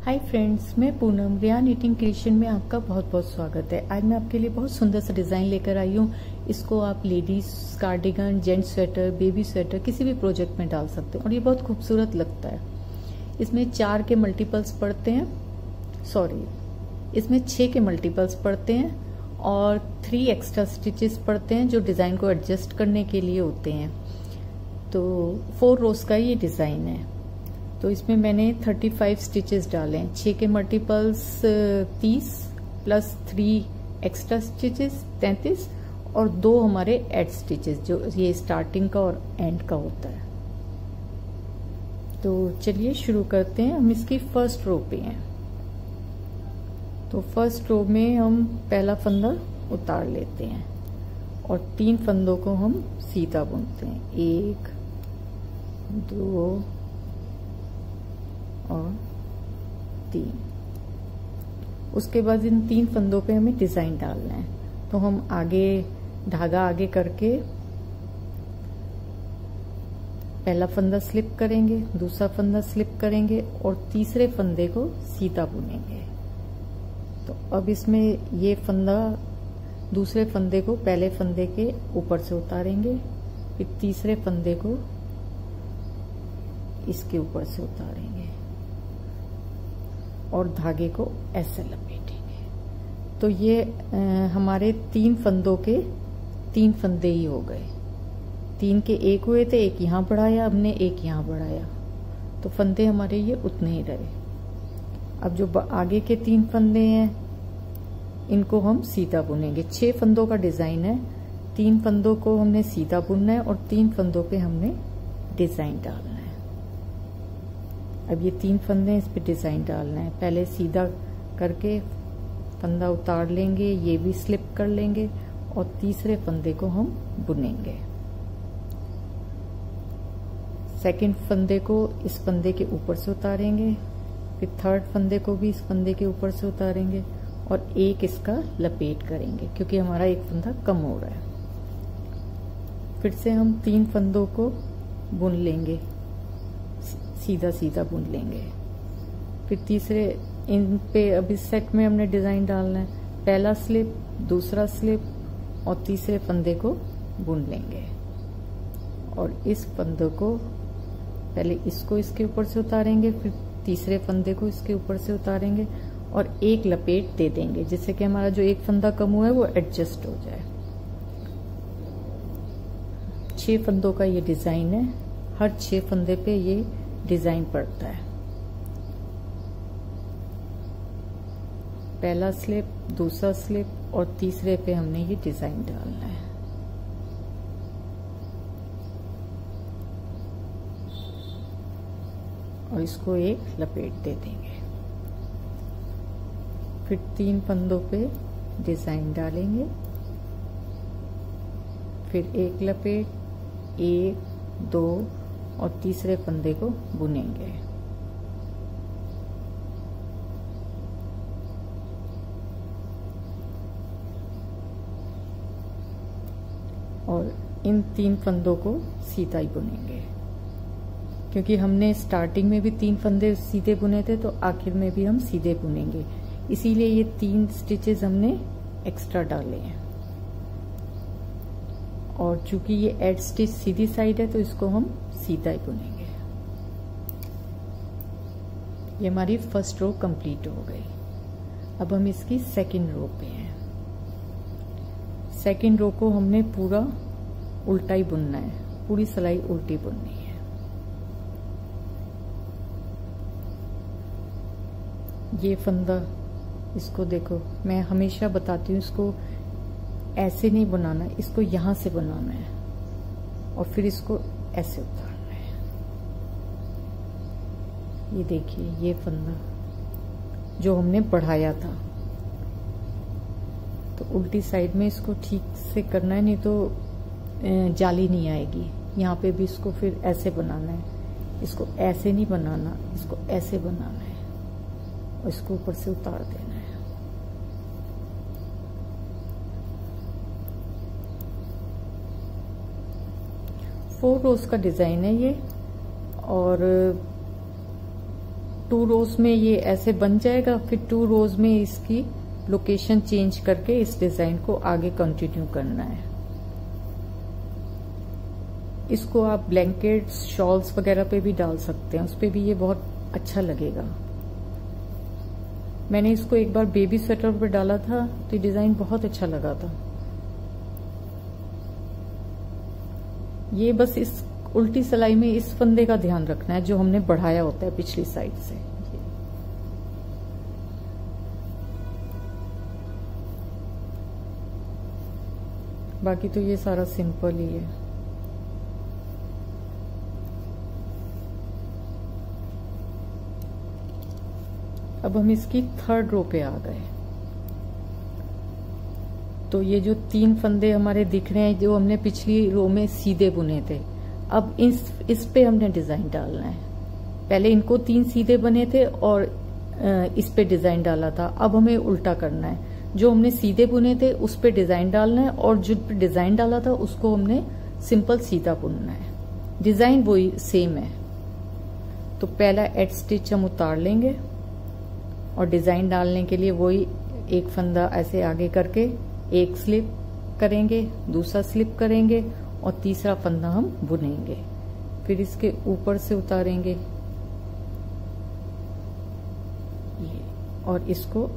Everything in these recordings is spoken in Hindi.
हाय फ्रेंड्स, मैं पूनम रिया नीटिंग क्रिएशन में आपका बहुत बहुत स्वागत है। आज मैं आपके लिए बहुत सुंदर सा डिज़ाइन लेकर आई हूँ। इसको आप ladies cardigan, gents sweater, baby sweater किसी भी प्रोजेक्ट में डाल सकते हैं और ये बहुत खूबसूरत लगता है। इसमें 4 के मल्टीपल्स पड़ते हैं, इसमें 6 के मल्टीपल्स पड़ते हैं और 3 एक्स्ट्रा स्टिचेस पड़ते हैं जो डिज़ाइन को एडजस्ट करने के लिए होते हैं। तो 4 रोज का ये डिज़ाइन है। तो इसमें मैंने 35 स्टिचेस डाले हैं। 6 के मल्टीपल्स 30 प्लस 3 एक्स्ट्रा स्टिचेस 33 और 2 हमारे एड स्टिचेस जो ये स्टार्टिंग का और एंड का होता है। तो चलिए शुरू करते हैं। हम इसकी फर्स्ट रो पे हैं। तो फर्स्ट रो में हम पहला फंदा उतार लेते हैं और 3 फंदों को हम सीधा बुनते हैं, 1 2 और 3। उसके बाद इन 3 फंदों पे हमें डिजाइन डालना है। तो हम आगे धागा आगे करके पहला फंदा स्लिप करेंगे, दूसरा फंदा स्लिप करेंगे और तीसरे फंदे को सीधा बुनेंगे। तो अब इसमें ये फंदा दूसरे फंदे को पहले फंदे के ऊपर से उतारेंगे, फिर तीसरे फंदे को इसके ऊपर से उतारेंगे और धागे को ऐसे लपेटेंगे। तो ये हमारे 3 फंदों के 3 फंदे ही हो गए। 3 के 1 हुए थे, 1 यहाँ बढ़ाया, हमने 1 यहाँ बढ़ाया, तो फंदे हमारे ये उतने ही रहे। अब जो आगे के 3 फंदे हैं इनको हम सीधा बुनेंगे। 6 फंदों का डिजाइन है, 3 फंदों को हमने सीधा बुनना है और 3 फंदों पे हमने डिजाइन डालना है। अब ये 3 फंदे इस पे डिजाइन डालना है। पहले सीधा करके फंदा उतार लेंगे, ये भी स्लिप कर लेंगे और तीसरे फंदे को हम बुनेंगे। सेकंड फंदे को इस फंदे के ऊपर से उतारेंगे, फिर थर्ड फंदे को भी इस फंदे के ऊपर से उतारेंगे और एक इसका लपेट करेंगे क्योंकि हमारा एक फंदा कम हो रहा है। फिर से हम 3 फंदों को बुन लेंगे, सीधा सीधा बुन लेंगे। फिर तीसरे इन पे अब इस सेट में हमने डिजाइन डालना है। पहला स्लिप, दूसरा स्लिप और तीसरे फंदे को बुन लेंगे और इस फंदे को पहले इसको इसके ऊपर से उतारेंगे, फिर तीसरे फंदे को इसके ऊपर से उतारेंगे और एक लपेट दे देंगे जिससे कि हमारा जो एक फंदा कम हुआ है वो एडजस्ट हो जाए। 6 फंदों का ये डिजाइन है। हर 6 फंदे पे ये डिजाइन पड़ता है। पहला स्लिप, दूसरा स्लिप और तीसरे पे हमने ये डिजाइन डालना है। और इसको एक लपेट दे देंगे। फिर 3 फंदों पे डिजाइन डालेंगे, फिर एक लपेट, 1 2 और तीसरे फंदे को बुनेंगे। और इन 3 फंदों को सीधा ही बुनेंगे क्योंकि हमने स्टार्टिंग में भी 3 फंदे सीधे बुने थे तो आखिर में भी हम सीधे बुनेंगे, इसीलिए ये 3 स्टिचेस हमने एक्स्ट्रा डाले हैं। और चूंकि ये एड स्टिच सीधी साइड है तो इसको हम सीधा ही बुनेंगे। ये हमारी फर्स्ट रो कंप्लीट हो गई। अब हम इसकी सेकंड रो पे हैं। सेकंड रो को हमने पूरा उल्टा ही बुनना है, पूरी सिलाई उल्टी बुननी है। ये फंदा, इसको देखो, मैं हमेशा बताती हूँ इसको ऐसे नहीं बनाना, इसको यहां से बनाना है और फिर इसको ऐसे उतारना है। ये देखिए, ये फंदा जो हमने बढ़ाया था, तो उल्टी साइड में इसको ठीक से करना है, नहीं तो जाली नहीं आएगी। यहाँ पे भी इसको फिर ऐसे बनाना है, इसको ऐसे नहीं बनाना, इसको ऐसे बनाना है और इसको ऊपर से उतार देना है। फोर रोज का डिजाइन है ये और 2 रोज में ये ऐसे बन जाएगा, फिर 2 रोज में इसकी लोकेशन चेंज करके इस डिजाइन को आगे कंटिन्यू करना है। इसको आप ब्लैंकेट्स, शॉल्स वगैरह पे भी डाल सकते हैं, उस पे भी ये बहुत अच्छा लगेगा। मैंने इसको एक बार बेबी स्वेटर पे डाला था तो ये डिजाइन बहुत अच्छा लगा था। ये बस इस उल्टी सिलाई में इस फंदे का ध्यान रखना है जो हमने बढ़ाया होता है पिछली साइड से। बाकी तो ये सारा सिंपल ही है। अब हम इसकी 3rd रो पे आ गए। तो ये जो 3 फंदे हमारे दिख रहे हैं जो हमने पिछली रो में सीधे बुने थे, अब इस पे हमने डिजाइन डालना है। पहले इनको 3 सीधे बने थे और इस पे डिजाइन डाला था, अब हमें उल्टा करना है। जो हमने सीधे बुने थे उस पे डिजाइन डालना है और जो पे डिजाइन डाला था उसको हमने सिंपल सीधा बुनना है। डिजाइन वही सेम है। तो पहला एड स्टिच हम उतार लेंगे और डिजाइन डालने के लिए वही एक फंदा ऐसे आगे करके एक स्लिप करेंगे, दूसरा स्लिप करेंगे और तीसरा फंदा हम बुनेंगे। फिर इसके ऊपर से उतारेंगे ये और इसको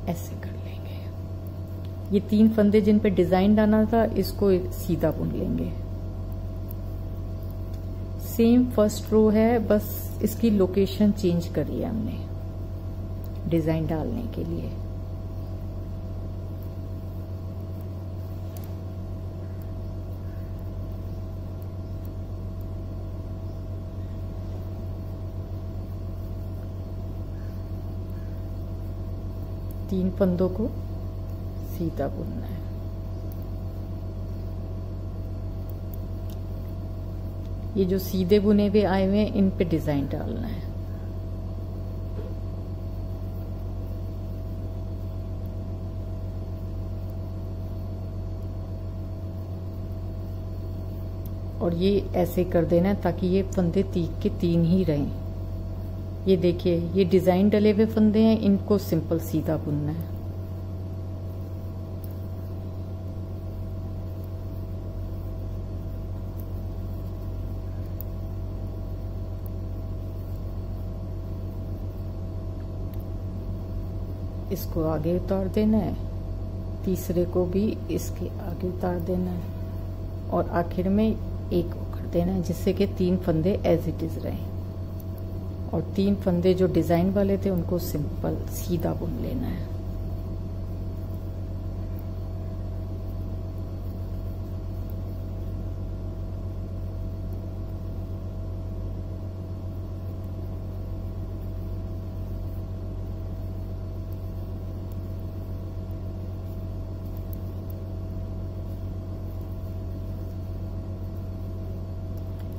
ऐसे कर लेंगे। ये 3 फंदे जिन पे डिजाइन डालना था इसको सीधा बुन लेंगे। सेम फर्स्ट रो है, बस इसकी लोकेशन चेंज करी है हमने डिजाइन डालने के लिए। तीन फंदों को सीधा बुनना है। ये जो सीधे बुने हुए आए हुए हैं इन पे डिजाइन डालना है। और ये ऐसे कर देना है ताकि ये फंदे 3 के 3 ही रहें। ये देखिए ये डिजाइन डले हुए फंदे हैं, इनको सिंपल सीधा बुनना है। इसको आगे उतार देना है, तीसरे को भी इसके आगे उतार देना है और आखिर में एक कर देना है जिससे कि 3 फंदे एज इट इज रहें। और 3 फंदे जो डिजाइन वाले थे उनको सिंपल सीधा बुन लेना है।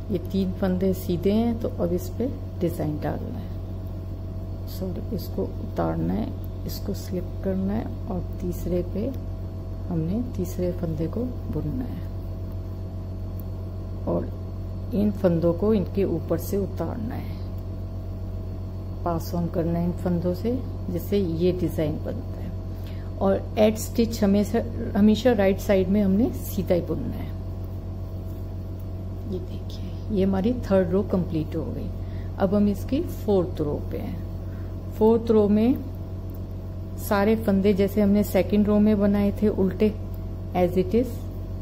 ये 3 फंदे सीधे हैं तो अब इस पे डिजाइन डालना है। सॉरी, इसको उतारना है, इसको स्लिप करना है और तीसरे पे हमने तीसरे फंदे को बुनना है और इन फंदों को इनके ऊपर से उतारना है, पास ऑन करना है इन फंदों से, जिससे ये डिजाइन बनता है। और एड स्टिच हमेशा राइट साइड में हमने सीधा ही बुनना है। ये देखिए ये हमारी 3rd रो कंप्लीट हो गई। अब हम इसकी 4th रो पे हैं। 4th रो में सारे फंदे जैसे हमने 2nd रो में बनाए थे उल्टे एज इट इज,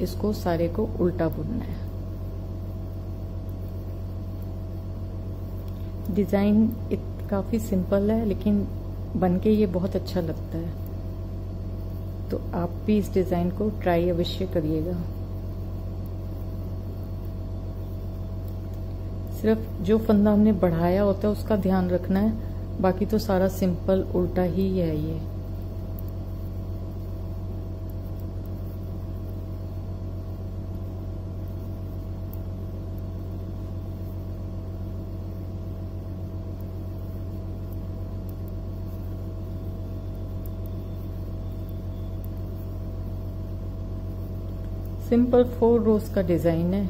इसको सारे को उल्टा बुनना है। डिजाइन काफी सिंपल है लेकिन बनके ये बहुत अच्छा लगता है, तो आप भी इस डिजाइन को ट्राई अवश्य करिएगा। सिर्फ जो फंदा हमने बढ़ाया होता है उसका ध्यान रखना है, बाकी तो सारा सिंपल उल्टा ही है ये। सिंपल 4 रोज का डिजाइन है।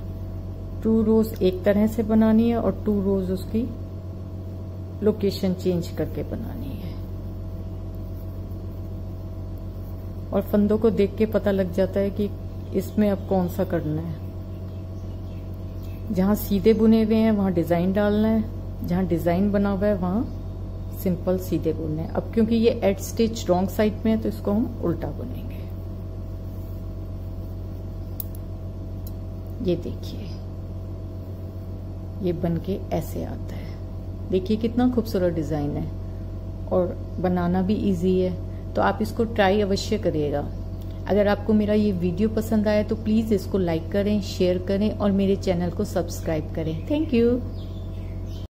2 रोज एक तरह से बनानी है और 2 रोज उसकी लोकेशन चेंज करके बनानी है। और फंदों को देख के पता लग जाता है कि इसमें अब कौन सा करना है। जहां सीधे बुने हुए हैं वहां डिजाइन डालना है, जहां डिजाइन बना हुआ है वहां सिंपल सीधे बुनने हैं। अब क्योंकि ये एड स्टिच रॉन्ग साइड में है तो इसको हम उल्टा बुनेंगे। ये देखिए, ये बन के ऐसे आता है। देखिए कितना खूबसूरत डिजाइन है और बनाना भी इजी है। तो आप इसको ट्राई अवश्य करिएगा। अगर आपको मेरा ये वीडियो पसंद आया तो प्लीज इसको लाइक करें, शेयर करें और मेरे चैनल को सब्सक्राइब करें। Thank you.